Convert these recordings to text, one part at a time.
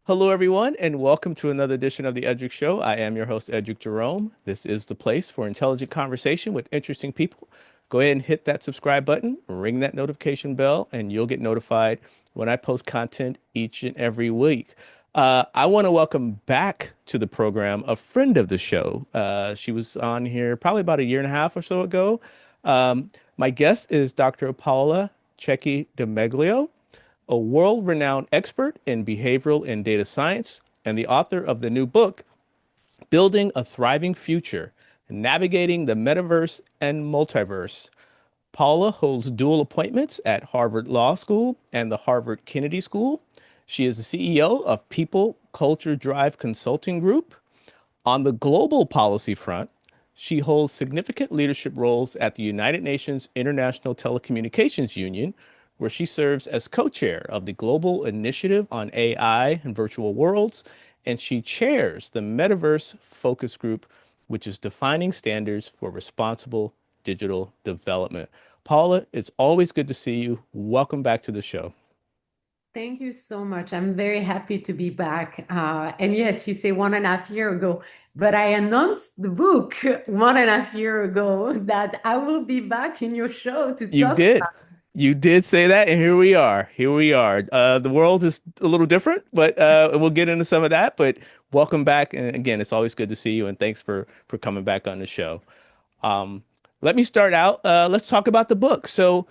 Hello, everyone, and welcome to another edition of the Edric Show. I am your host, Edric Jerome. This is the place for intelligent conversation with interesting people. Go ahead and hit that subscribe button, ring that notification bell, and you'll get notified when I post content each and every week. I want to welcome back to the program a friend of the show. She was on here probably about a year and a half or so ago. My guest is Dr. Paola Cecchi-Dimeglio, a world-renowned expert in behavioral and data science, and the author of the new book, Building a Thriving Future, Navigating the Metaverse and Multiverse. Paula holds dual appointments at Harvard Law School and the Harvard Kennedy School. She is the CEO of People Culture Drive Consulting Group. On the global policy front, she holds significant leadership roles at the United Nations International Telecommunications Union, where she serves as co-chair of the Global Initiative on AI and Virtual Worlds, and she chairs the Metaverse Focus Group, which is defining standards for responsible digital development. Paula, it's always good to see you. Welcome back to the show. Thank you so much. I'm very happy to be back. And yes, you say 1.5 years ago, but I announced the book 1.5 years ago that I will be back in your show to You talk did. about. You did say that, and here we are. Here we are. The world is a little different, but we'll get into some of that. But welcome back, and again, it's always good to see you, and thanks for coming back on the show. Um, Let me start out. Let's talk about the book. So,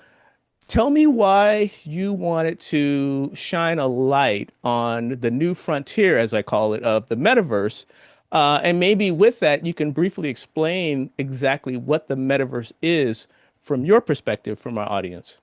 tell me why you wanted to shine a light on the new frontier, as I call it, of the metaverse. And maybe with that, you can briefly explain exactly what the metaverse is from your perspective, from our audience.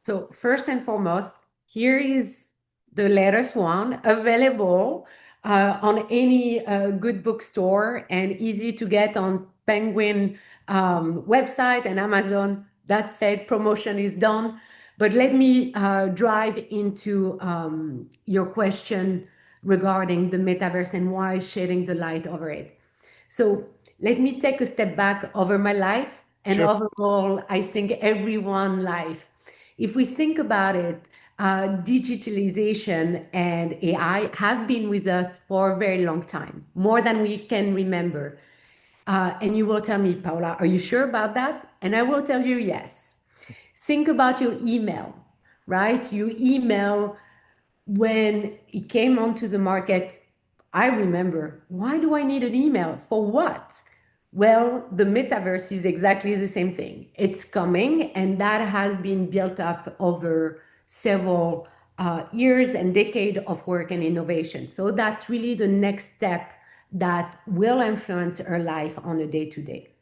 So first and foremost, here is the latest one available on any good bookstore and easy to get on Penguin website and Amazon. That said, promotion is done. But let me drive into your question regarding the metaverse and why shedding the light over it. So let me take a step back over my life and Sure. overall, I think everyone life. If we think about it, digitalization and AI have been with us for a very long time, more than we can remember. And you will tell me, Paula, are you sure about that? And I will tell you, yes. Think about your email, right? You email when it came onto the market. I remember, why do I need an email? For what? Well, the metaverse is exactly the same thing. It's coming, and that has been built up over several years and decade of work and innovation. So that's really the next step that will influence our life on a day to day.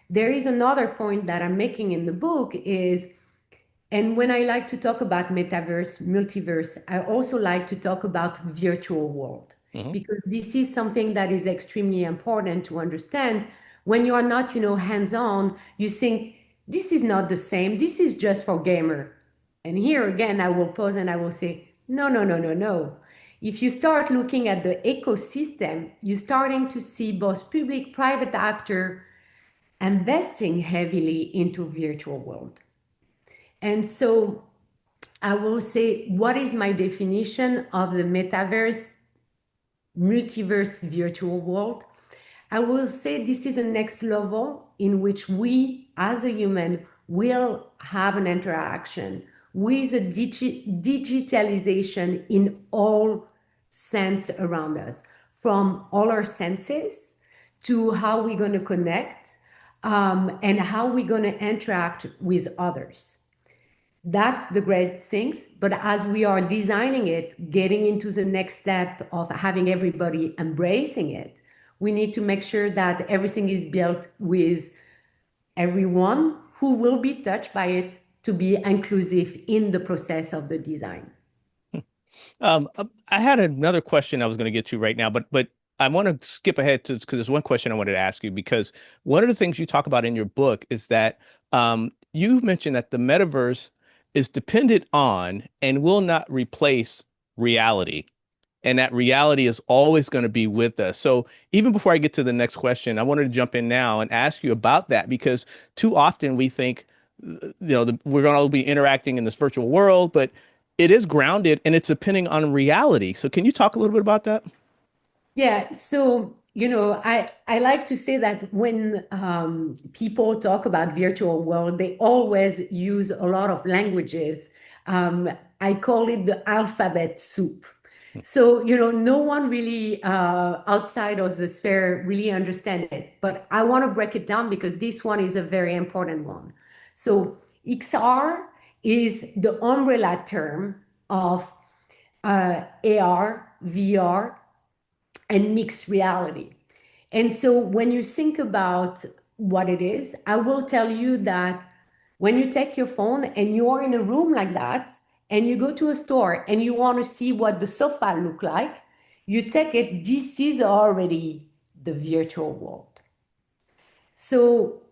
There is another point that I'm making in the book is, and when I like to talk about metaverse, multiverse, I also like to talk about virtual world Hmm. because this is something that is extremely important to understand. When you are not, hands-on, you think this is not the same. This is just for gamer. And here again, I will pause and I will say, no, no, no, no, no. If you start looking at the ecosystem, you're starting to see both public, private actor investing heavily into virtual world. And so I will say, what is my definition of the metaverse, multiverse, virtual world? I will say this is the next level in which we, as a human, will have an interaction with a digitalization in all sense around us, from all our senses to how we're going to connect and how we're going to interact with others. That's the great things. But as we are designing it, getting into the next step of having everybody embracing it, we need to make sure that everything is built with everyone who will be touched by it to be inclusive in the process of the design. I had another question I was going to get to right now, but I want to skip ahead to because there's one question I wanted to ask you because one of the things you talk about in your book is that you mentioned that the metaverse is dependent on and will not replace reality, and that reality is always going to be with us. So even before I get to the next question, I wanted to jump in now and ask you about that because too often we think, we're going to be interacting in this virtual world, but it is grounded and it's depending on reality. So can you talk a little bit about that? Yeah, so I like to say that when people talk about virtual world, they always use a lot of languages. Um, I call it the alphabet soup. So no one really outside of the sphere really understand it. But I want to break it down because this one is a very important one. So XR is the umbrella term of AR, VR, and mixed reality. And so when you think about what it is, I will tell you that when you take your phone and you're in a room like that, and you go to a store and you want to see what the sofa look like, you take it, this is already the virtual world. So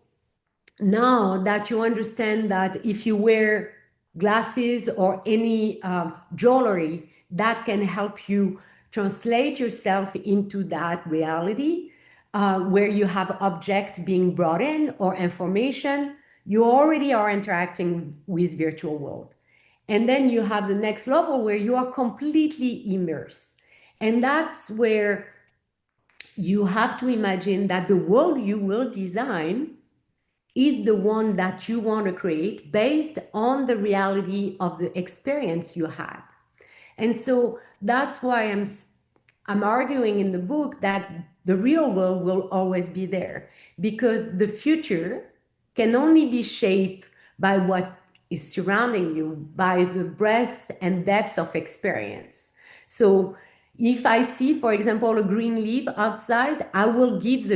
now that you understand that if you wear glasses or any jewelry, that can help you translate yourself into that reality where you have object being brought in or information, you already are interacting with virtual world. And then you have the next level where you are completely immersed. And that's where you have to imagine that the world you will design is the one that you want to create based on the reality of the experience you had. And so that's why I'm arguing in the book that the real world will always be there because the future can only be shaped by what is surrounding you, by the breadth and depth of experience. So if I see, for example, a green leaf outside, I will give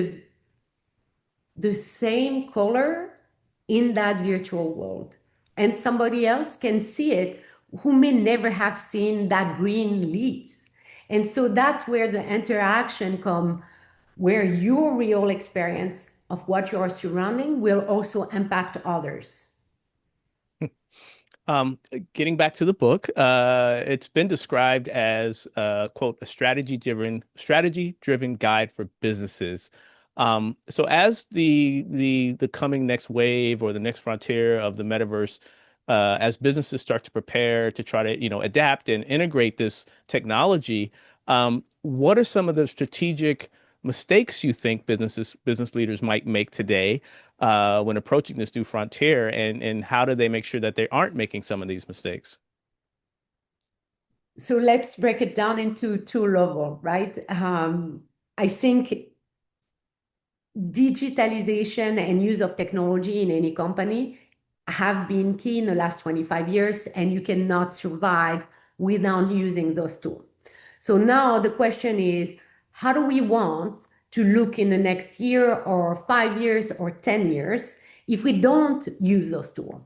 the same color in that virtual world. And somebody else can see it who may never have seen that green leaves. And so that's where the interaction come, where your real experience of what you are surrounding will also impact others. Getting back to the book, it's been described as quote a strategy driven guide for businesses. So as the coming next wave or the next frontier of the metaverse, as businesses start to prepare to try to adapt and integrate this technology, what are some of the strategic mistakes you think business leaders might make today when approaching this new frontier, and how do they make sure that they aren't making some of these mistakes? So let's break it down into two levels, right? I think digitalization and use of technology in any company have been key in the last 25 years, and you cannot survive without using those tools. So now the question is, how do we want to look in the next year or 5 years or 10 years if we don't use those tools?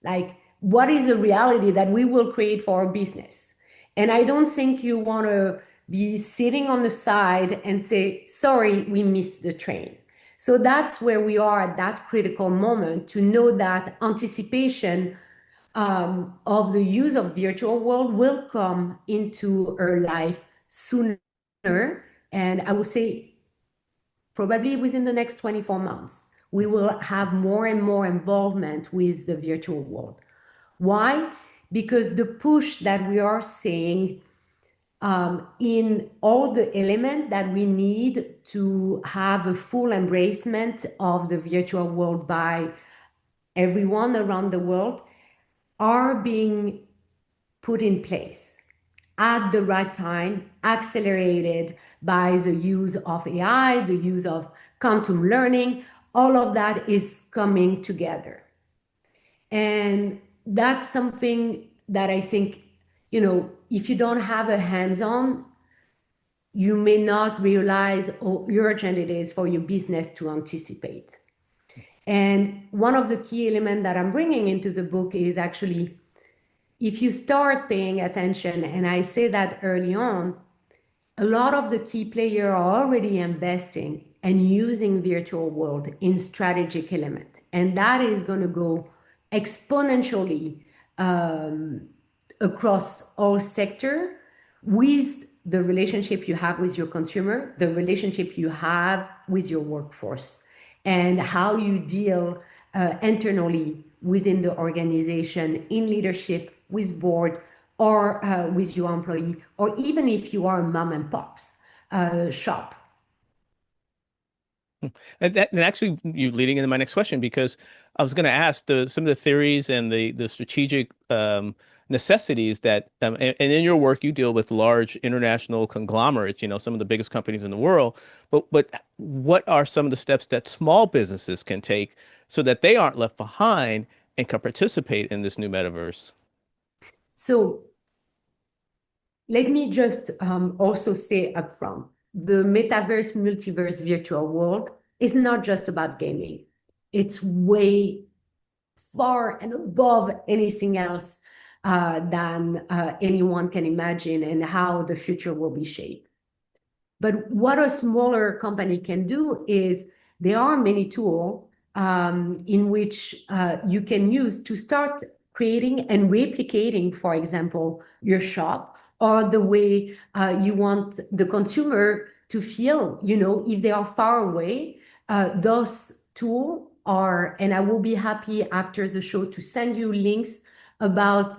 Like, what is the reality that we will create for our business? And I don't think you want to be sitting on the side and say, sorry, we missed the train. So that's where we are at that critical moment to know that anticipation of the use of virtual world will come into our life sooner. And I would say probably within the next 24 months, we will have more and more involvement with the virtual world. Why? Because the push that we are seeing in all the elements that we need to have a full embracement of the virtual world by everyone around the world are being put in place at the right time, accelerated by the use of AI, the use of quantum learning. All of that is coming together. And that's something that I think, if you don't have a hands-on, you may not realize how urgent it is for your business to anticipate. And one of the key elements that I'm bringing into the book is actually, if you start paying attention, and I say that early on, a lot of the key players are already investing and using virtual world in strategic element, and that is going to go exponentially across all sector with the relationship you have with your consumer, the relationship you have with your workforce, and how you deal internally within the organization, in leadership, with board, or with your employee, or even if you are a mom and pops shop. And actually, you leading into my next question because I was going to ask some of the theories and the strategic necessities that and in your work you deal with large international conglomerates, some of the biggest companies in the world. But what are some of the steps that small businesses can take so that they aren't left behind and can participate in this new metaverse? So let me just also say upfront, the metaverse, multiverse virtual world is not just about gaming. It's way far and above anything else than anyone can imagine and how the future will be shaped. But what a smaller company can do is there are many tools in which you can use to start creating and replicating, for example, your shop or the way you want the consumer to feel, if they are far away, those tools are, and I will be happy after the show to send you links about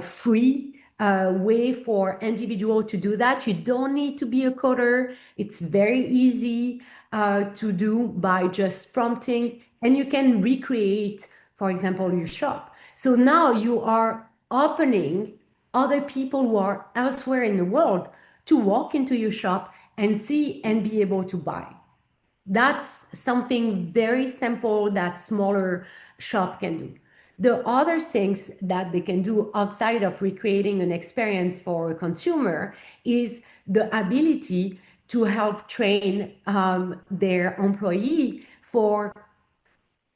free way for individual to do that. You don't need to be a coder. It's very easy to do by just prompting, and you can recreate, for example, your shop. So now you are opening other people who are elsewhere in the world to walk into your shop and see and be able to buy. That's something very simple that smaller shop can do. The other things that they can do outside of recreating an experience for a consumer is the ability to help train their employee for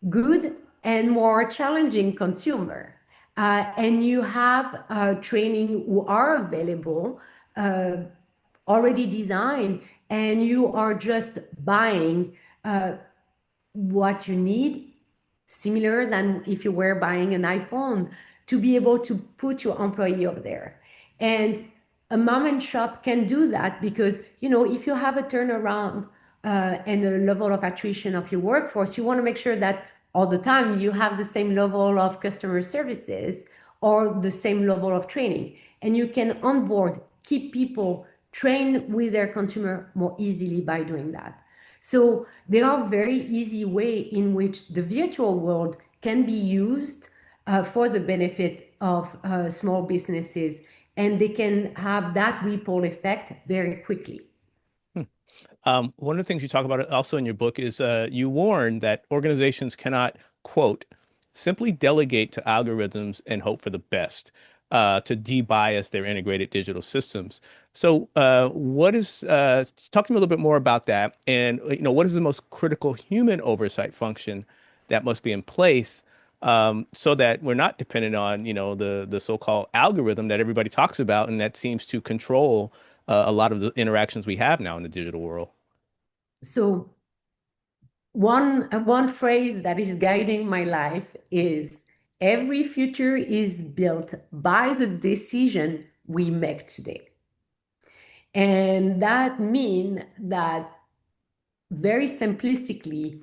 good and more challenging consumer. And you have training who are available, already designed, and you are just buying what you need, similar than if you were buying an iPhone, to be able to put your employee over there. And a mom and shop can do that because, if you have a turnaround and a level of attrition of your workforce, you want to make sure that all the time you have the same level of customer services or the same level of training. And you can onboard, keep people trained with their consumer more easily by doing that. So there are very easy way in which the virtual world can be used for the benefit of small businesses, and they can have that ripple effect very quickly. One of the things you talk about also in your book is you warn that organizations cannot, quote, simply delegate to algorithms and hope for the best to de-bias their integrated digital systems. So, talk to me a little bit more about that. And, what is the most critical human oversight function that must be in place so that we're not dependent on, the so-called algorithm that everybody talks about and that seems to control a lot of the interactions we have now in the digital world. So one phrase that is guiding my life is every future is built by the decision we make today. And that means that very simplistically,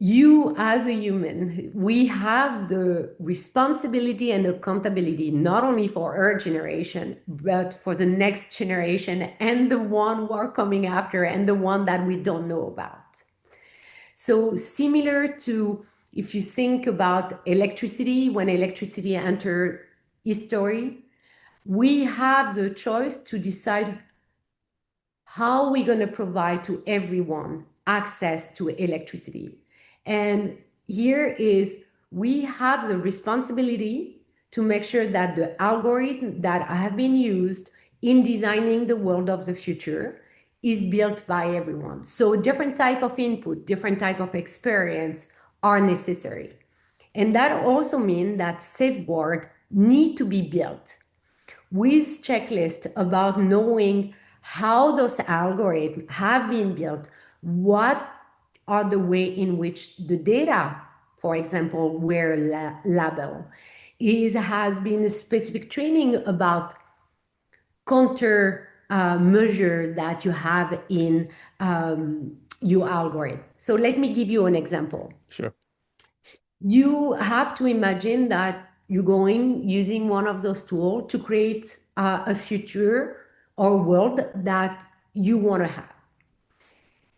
you as a human, we have the responsibility and accountability not only for our generation, but for the next generation and the one who are coming after and the one that we don't know about. So similar to if you think about electricity, when electricity entered history, we have the choice to decide how we're going to provide to everyone access to electricity. And here is we have the responsibility to make sure that the algorithm that have been used in designing the world of the future is built by everyone. So different type of input, different type of experience are necessary. And that also means that safeguards need to be built with checklist about knowing how those algorithms have been built, what are the way in which the data, for example, were labeled, has been a specific training about counter measure that you have in your algorithm. So let me give you an example. Sure. You have to imagine that you're going using one of those tools to create a future or world that you want to have.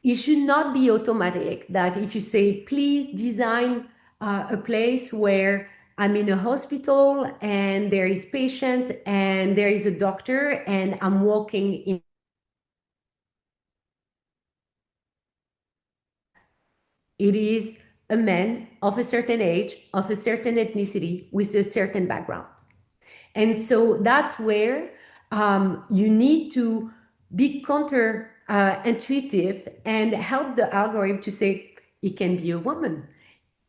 It should not be automatic that if you say, please design a place where I'm in a hospital and there is patient and there is a doctor and I'm walking in. It is a man of a certain age, of a certain ethnicity, with a certain background. And so that's where you need to be counter intuitive and help the algorithm to say it can be a woman,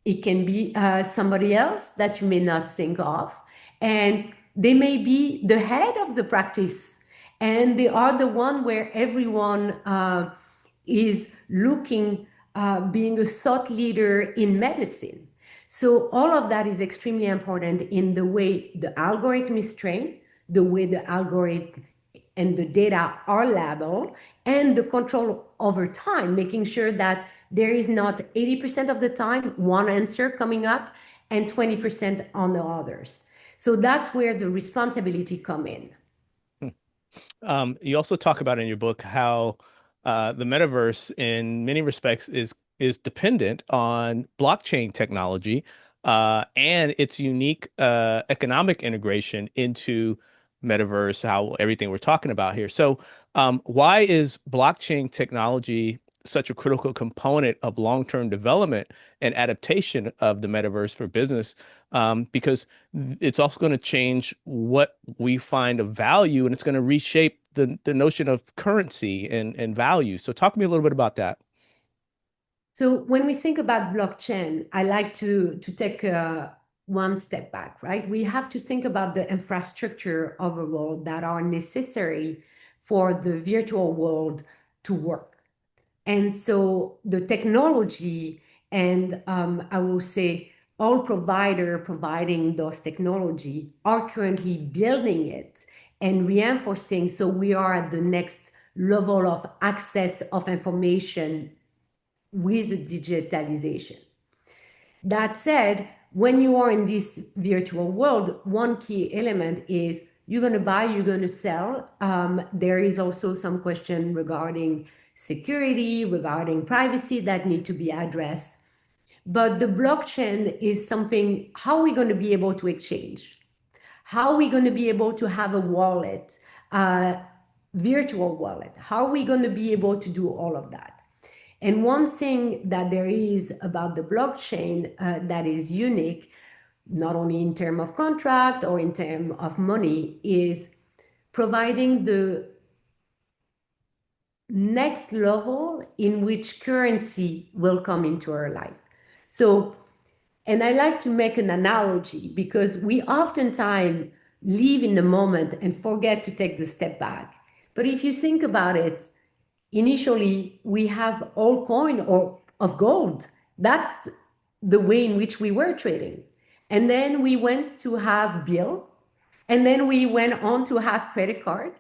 it can be somebody else that you may not think of, and they may be the head of the practice, and they are the one where everyone is looking, being a thought leader in medicine. So all of that is extremely important in the way the algorithm is trained, the way the algorithm and the data are labeled, and the control over time, making sure that there is not 80% of the time one answer coming up and 20% on the others. So that's where the responsibility come in. You also talk about in your book how the metaverse, in many respects, is dependent on blockchain technology and its unique economic integration into metaverse, how everything we're talking about here. So, why is blockchain technology such a critical component of long-term development and adaptation of the metaverse for business? Because it's also going to change what we find of value, and it's going to reshape the notion of currency and value. So talk to me a little bit about that. So when we think about blockchain, I like to take one step back, right? We have to think about the infrastructure overall that are necessary for the virtual world to work. And so the technology and I will say all provider providing those technology are currently building it and reinforcing. So we are at the next level of access of information with digitalization. That said, when you are in this virtual world, one key element is you're going to buy, you're going to sell. There is also some question regarding security, regarding privacy that need to be addressed. But the blockchain is something, how are we going to be able to exchange? How are we going to be able to have a wallet, virtual wallet? How are we going to be able to do all of that? And one thing that there is about the blockchain that is unique, not only in terms of contract or in terms of money, is providing the next level in which currency will come into our life. So, and I like to make an analogy because we oftentimes live in the moment and forget to take the step back. But if you think about it, initially we have all coin or of gold. That's the way in which we were trading. And then we went to have bill, and then we went on to have credit card.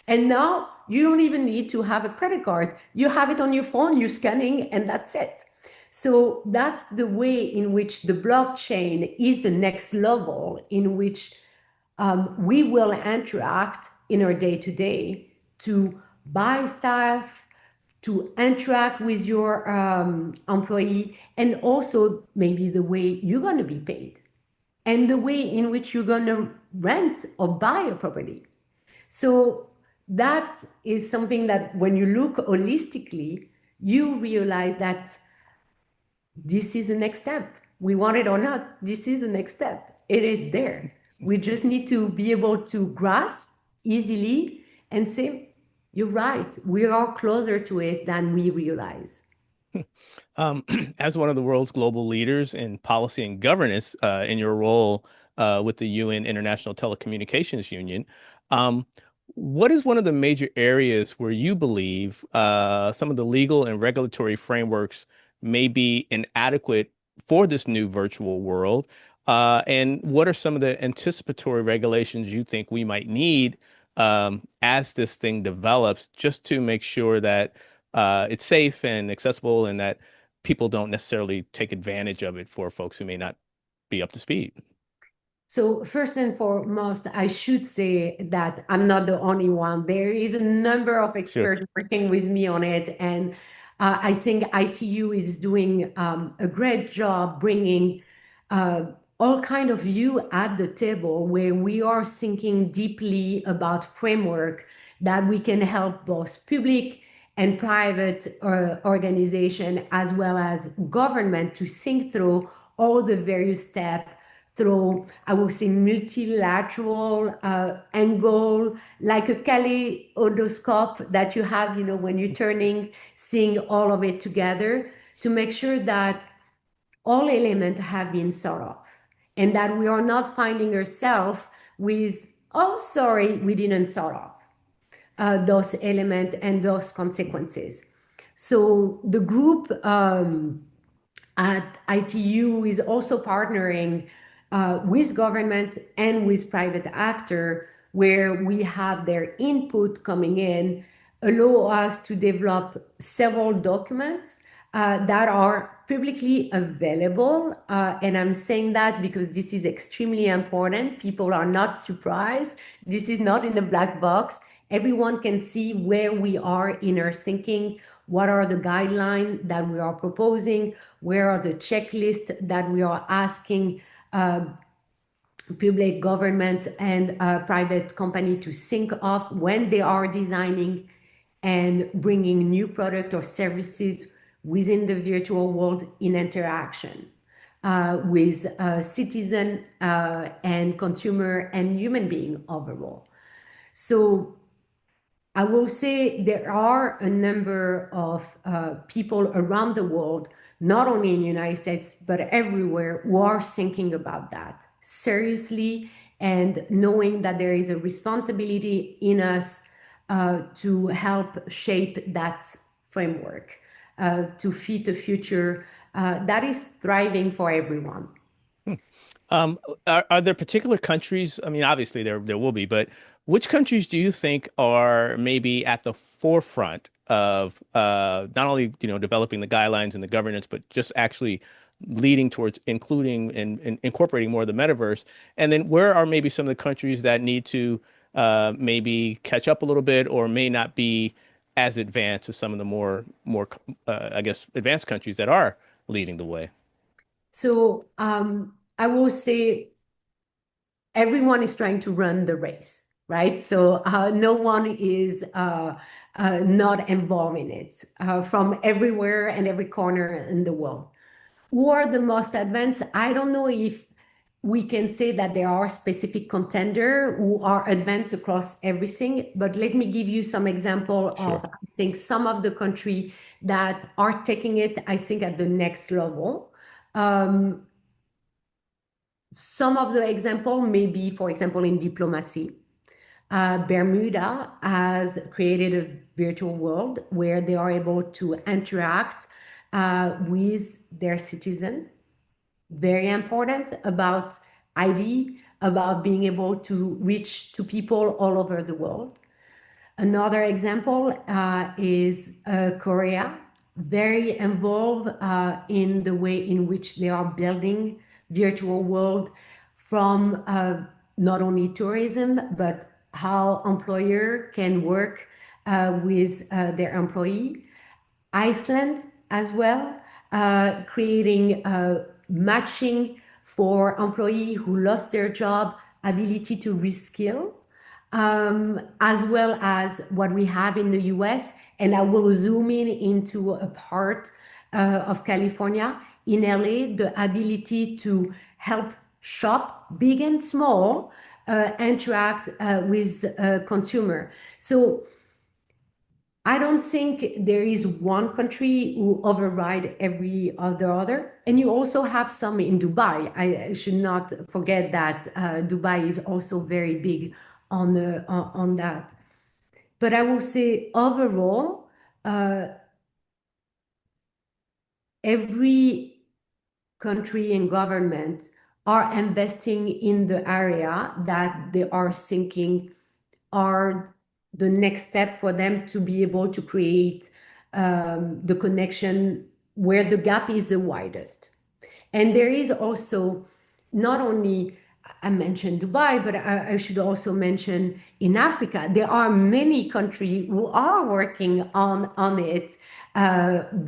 And now you don't even need to have a credit card. You have it on your phone, you're scanning, and that's it. So that's the way in which the blockchain is the next level in which we will interact in our day to day to buy stuff, to interact with your employee, and also maybe the way you're going to be paid and the way in which you're going to rent or buy a property. So that is something that when you look holistically, you realize that this is the next step. We want it or not, this is the next step. It is there. We just need to be able to grasp easily and say, you're right, we are closer to it than we realize. As one of the world's global leaders in policy and governance, in your role with the UN International Telecommunications Union, um, what is one of the major areas where you believe some of the legal and regulatory frameworks may be inadequate for this new virtual world? And what are some of the anticipatory regulations you think we might need as this thing develops, just to make sure that it's safe and accessible and that people don't necessarily take advantage of it for folks who may not be up to speed? So first and foremost, I should say that I'm not the only one. There is a number of Sure. experts working with me on it, and I think ITU is doing a great job bringing uh, all kind of view at the table where we are thinking deeply about framework that we can help both public and private organization as well as government to think through all the various steps through, I would say, multilateral angle, like a kaleidoscope that you have, when you're turning, seeing all of it together to make sure that all elements have been thought of and that we are not finding ourselves with, oh, sorry, we didn't thought of those elements and those consequences. So the group at ITU is also partnering with government and with private actor where we have their input coming in, allow us to develop several documents that are publicly available. And I'm saying that because this is extremely important. People are not surprised. This is not in a black box. Everyone can see where we are in our thinking, what are the guidelines that we are proposing, where are the checklists that we are asking public, government, and private company to think of when they are designing and bringing new product or services within the virtual world in interaction with citizen and consumer and human being overall. So I will say there are a number of people around the world, not only in the United States, but everywhere, who are thinking about that seriously and knowing that there is a responsibility in us to help shape that framework to fit a future that is thriving for everyone. Are there particular countries? I mean, obviously there will be, but which countries do you think are maybe at the forefront of not only, developing the guidelines and the governance, but just actually leading towards including and incorporating more of the metaverse? And then where are maybe some of the countries that need to maybe catch up a little bit or may not be as advanced as some of the more I guess advanced countries that are leading the way? So I will say everyone is trying to run the race, right? So no one is not involved in it from everywhere and every corner in the world. Who are the most advanced? I don't know if we can say that there are specific contender who are advanced across everything, but let me give you some example Sure. of, I think, some of the country that are taking it, I think, at the next level. Um, some of the example may be, for example, in diplomacy. Bermuda has created a virtual world where they are able to interact with their citizen. Very important about ID, about being able to reach to people all over the world. Another example is Korea, very involved in the way in which they are building virtual world from not only tourism, but how employer can work with their employee. Iceland as well, creating matching for employee who lost their job, ability to reskill, as well as what we have in the US. And I will zoom in into a part of California. In LA, the ability to help shop, big and small, interact with consumer. So I don't think there is one country who override every other. And you also have some in Dubai. I should not forget that Dubai is also very big on that. But I will say overall, uh, every country and government are investing in the area that they are thinking are the next step for them to be able to create the connection where the gap is the widest. And there is also not only I mentioned Dubai, but I should also mention in Africa, there are many countries who are working on it,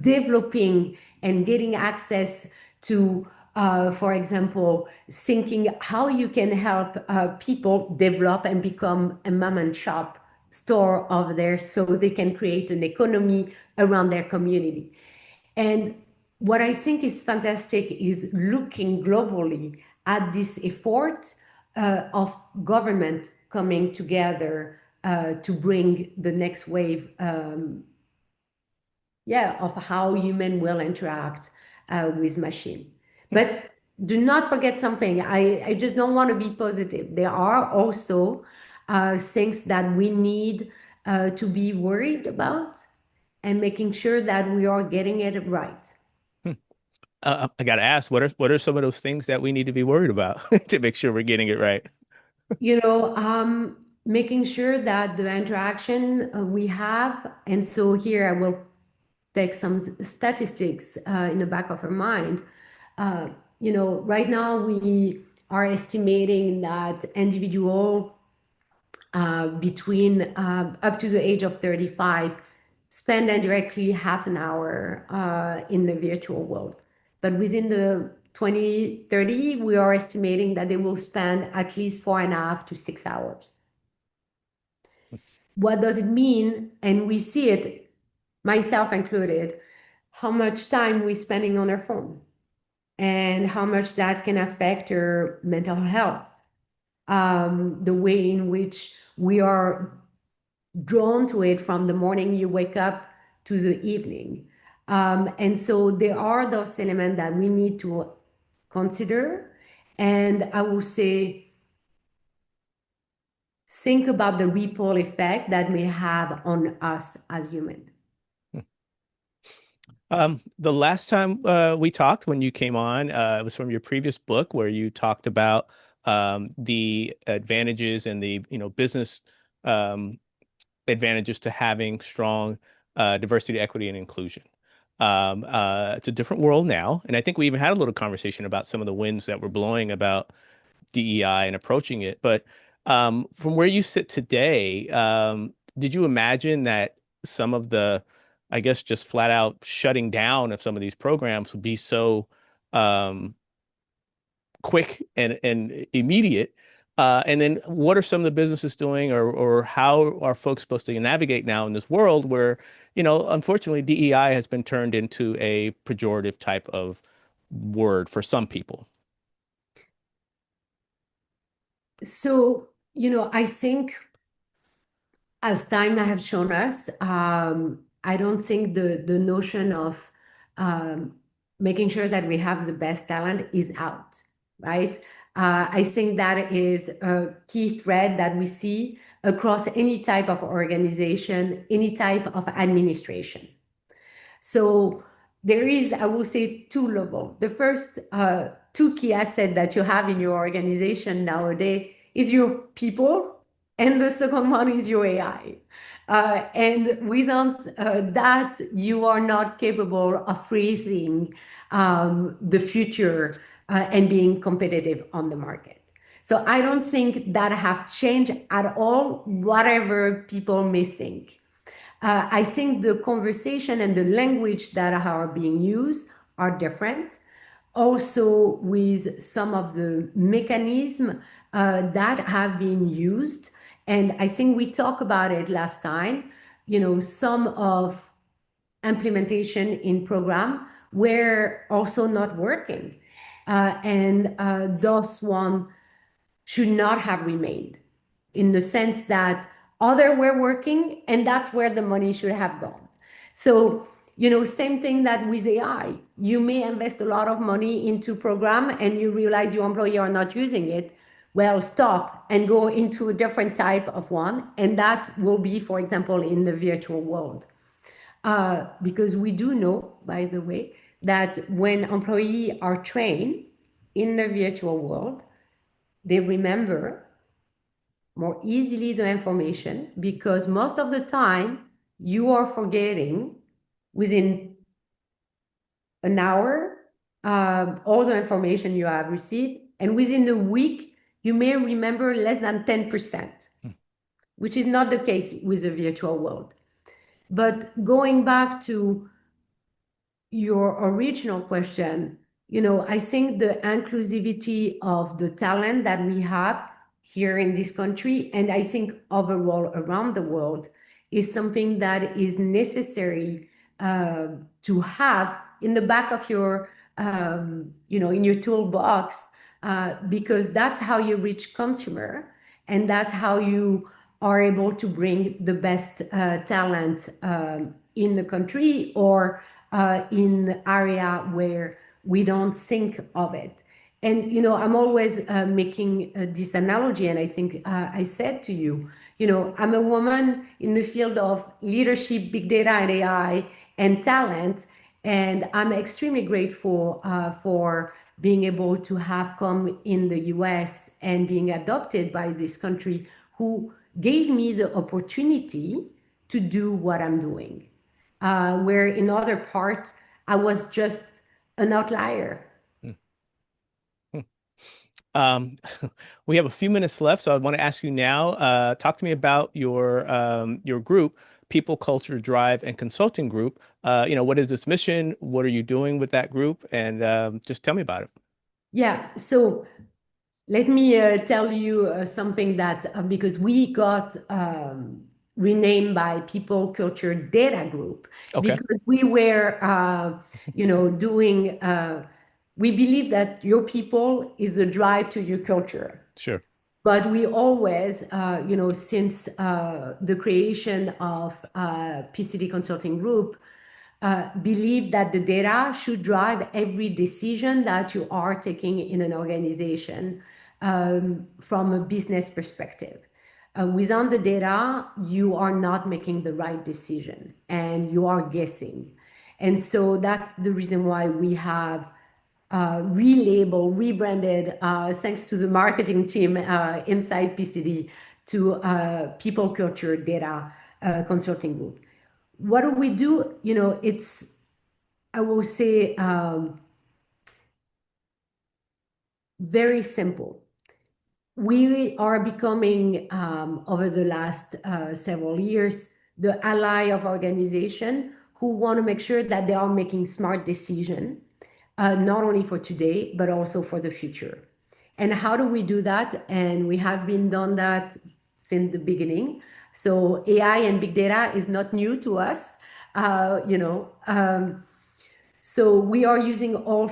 developing and getting access to, for example, thinking how you can help people develop and become a mom and shop store over there so they can create an economy around their community. And what I think is fantastic is looking globally at this effort of government coming together to bring the next wave, of how human will interact with machine. But do not forget something. I just don't want to be positive. There are also things that we need to be worried about and making sure that we are getting it right. I got to ask, what are some of those things that we need to be worried about to make sure we're getting it right? Making sure that the interaction we have, and so here I will take some statistics in the back of our mind. Uh, right now we are estimating that individual between up to the age of 35 spend indirectly half an hour in the virtual world. But within the 2030, we are estimating that they will spend at least 4.5 to 6 hours. What does it mean? And we see it, myself included, how much time we're spending on our phone and how much that can affect our mental health, the way in which we are drawn to it from the morning you wake up to the evening. And so there are those elements that we need to consider. And I will say, think about the ripple effect that may have on us as humans. The last time we talked when you came on, it was from your previous book where you talked about the advantages and the business um, advantages to having strong diversity, equity, and inclusion. It's a different world now, and I think we even had a little conversation about some of the winds that were blowing about DEI and approaching it. But from where you sit today, did you imagine that some of the, I guess, just flat out shutting down of some of these programs would be so um, quick and immediate? And then what are some of the businesses doing, or how are folks supposed to navigate now in this world where, unfortunately, DEI has been turned into a pejorative type of word for some people? So, I think as time has shown us, I don't think the notion of um, making sure that we have the best talent is out, right? I think that is a key thread that we see across any type of organization, any type of administration. So there is, I will say, two levels. The first two key assets that you have in your organization nowadays is your people, and the second one is your AI. And without that, you are not capable of freezing the future and being competitive on the market. So I don't think that have changed at all, whatever people may think. I think the conversation and the language that are being used are different. Also, with some of the mechanisms that have been used, and I think we talked about it last time. Some of implementation in program were also not working, and those one should not have remained in the sense that other were working and that's where the money should have gone. So, same thing that with AI. You may invest a lot of money into program and you realize your employee are not using it. Well, stop and go into a different type of one. And that will be, for example, in the virtual world. Because we do know, by the way, that when employees are trained in the virtual world, they remember more easily the information because most of the time you are forgetting within an hour all the information you have received, and within a week you may remember less than 10%, Hmm. which is not the case with the virtual world. But going back to your original question, I think the inclusivity of the talent that we have here in this country, and I think overall around the world, is something that is necessary uh, to have in the back of your, in your toolbox, because that's how you reach consumer, and that's how you are able to bring the best talent in the country or in area where we don't think of it. And I'm always making this analogy, and I think I said to you, I'm a woman in the field of leadership, big data, and AI, and talent, and I'm extremely grateful for being able to have come in the US and being adopted by this country who gave me the opportunity to do what I'm doing, where in other parts I was just an outlier. Hmm. Hmm. Um, we have a few minutes left, so I want to ask you now. Talk to me about your group, People, Culture, Drive, and Consulting Group. What is its mission? What are you doing with that group? And just tell me about it. Yeah, so let me tell you something that because we got renamed by People Culture Data Group Okay, because we were, doing. We believe that your people is the drive to your culture. sure, But we always, since the creation of PCD Consulting Group, believe that the data should drive every decision that you are taking in an organization from a business perspective. Without the data, you are not making the right decision and you are guessing. And so that's the reason why we have relabeled, rebranded, thanks to the marketing team inside PCD to People Culture Data Consulting Group. What do we do? It's, I will say, very simple. We are becoming, over the last several years, the ally of organization who want to make sure that they are making smart decisions, not only for today, but also for the future. And how do we do that? And we have been done that since the beginning. So AI and big data is not new to us. Uh, you know, um, so we are using all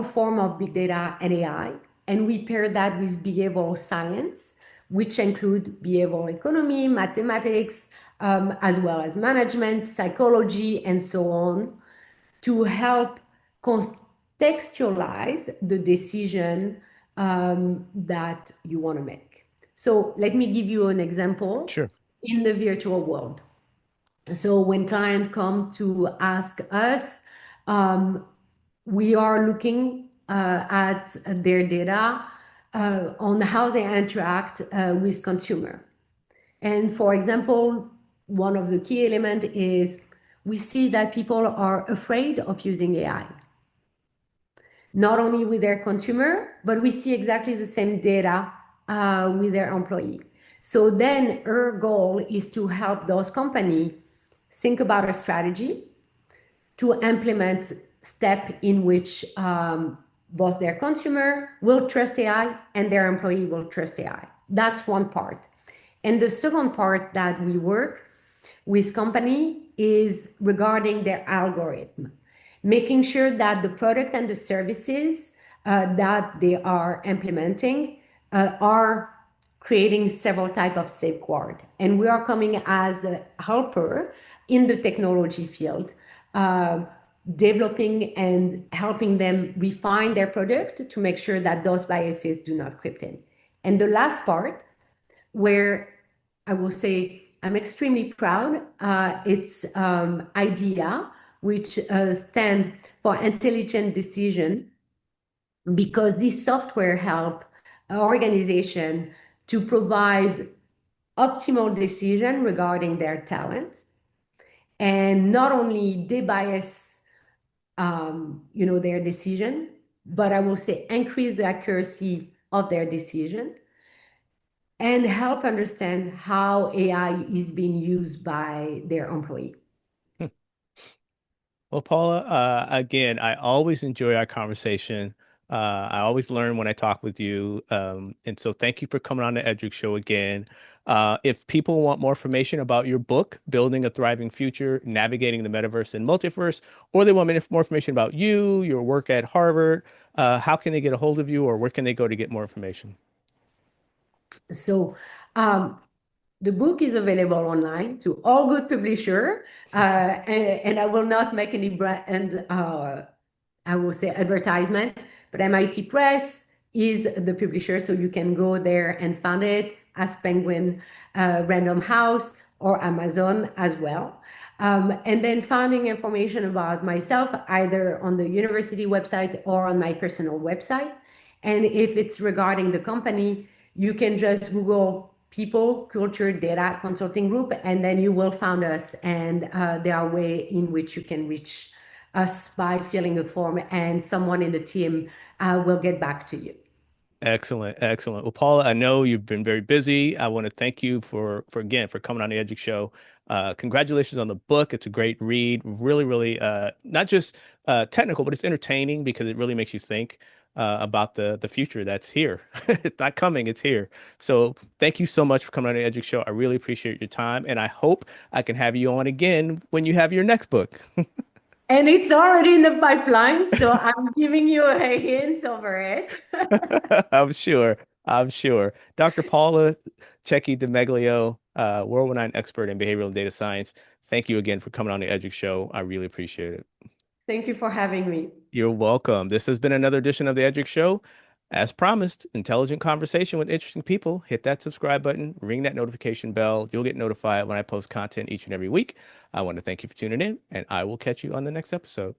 form of big data and AI, and we pair that with behavioral science, which include behavioral economy, mathematics, as well as management, psychology, and so on, to help contextualize the decision that you want to make. So let me give you an example sure, in the virtual world. So when clients come to ask us, um, we are looking at their data on how they interact with consumer. And for example, one of the key elements is we see that people are afraid of using AI, not only with their consumer, but we see exactly the same data with their employee. So then our goal is to help those companies think about a strategy to implement step in which both their consumer will trust AI and their employee will trust AI. That's one part. And the second part that we work with company is regarding their algorithm, making sure that the product and the services that they are implementing are creating several type of safeguard. And we are coming as a helper in the technology field, uh, developing and helping them refine their product to make sure that those biases do not creep in. And the last part, where I will say I'm extremely proud, it's IDEA, which stands for Intelligent Decision, because this software help organization to provide optimal decision regarding their talent, and not only debias their decision, but I will say increase the accuracy of their decision, and help understand how AI is being used by their employee. Well, Paula, again, I always enjoy our conversation. I always learn when I talk with you. And so thank you for coming on the Edric Show again. If people want more information about your book, Building a Thriving Future, Navigating the Metaverse and Multiverse, or they want more information about you, your work at Harvard, how can they get a hold of you or where can they go to get more information? So um, the book is available online to all good publisher, and I will not make any brand, I will say advertisement, but MIT Press is the publisher, so you can go there and find it as Penguin, Random House, or Amazon as well. And then finding information about myself either on the university website or on my personal website. And if it's regarding the company, you can just Google People, Culture, Data Consulting Group, and then you will find us. And there are ways in which you can reach us by filling a form, and someone in the team will get back to you. Excellent, excellent. Well, Paula, I know you've been very busy. I want to thank you for again for coming on the Edge Show. Congratulations on the book. It's a great read. Really, really not just technical, but it's entertaining because it really makes you think about the future that's here. It's not coming, it's here. So thank you so much for coming on the Edge Show. I really appreciate your time, and I hope I can have you on again when you have your next book. And it's already in the pipeline, so I'm giving you a hint over it. I'm sure. I'm sure. Dr. Paula Cecchi-Dimeglio, world-renowned expert in behavioral and data science. Thank you again for coming on the Edu Show. I really appreciate it. Thank you for having me. You're welcome. This has been another edition of the Edric Show. As promised, intelligent conversation with interesting people. Hit that subscribe button, ring that notification bell. You'll get notified when I post content each and every week. I want to thank you for tuning in, and I will catch you on the next episode.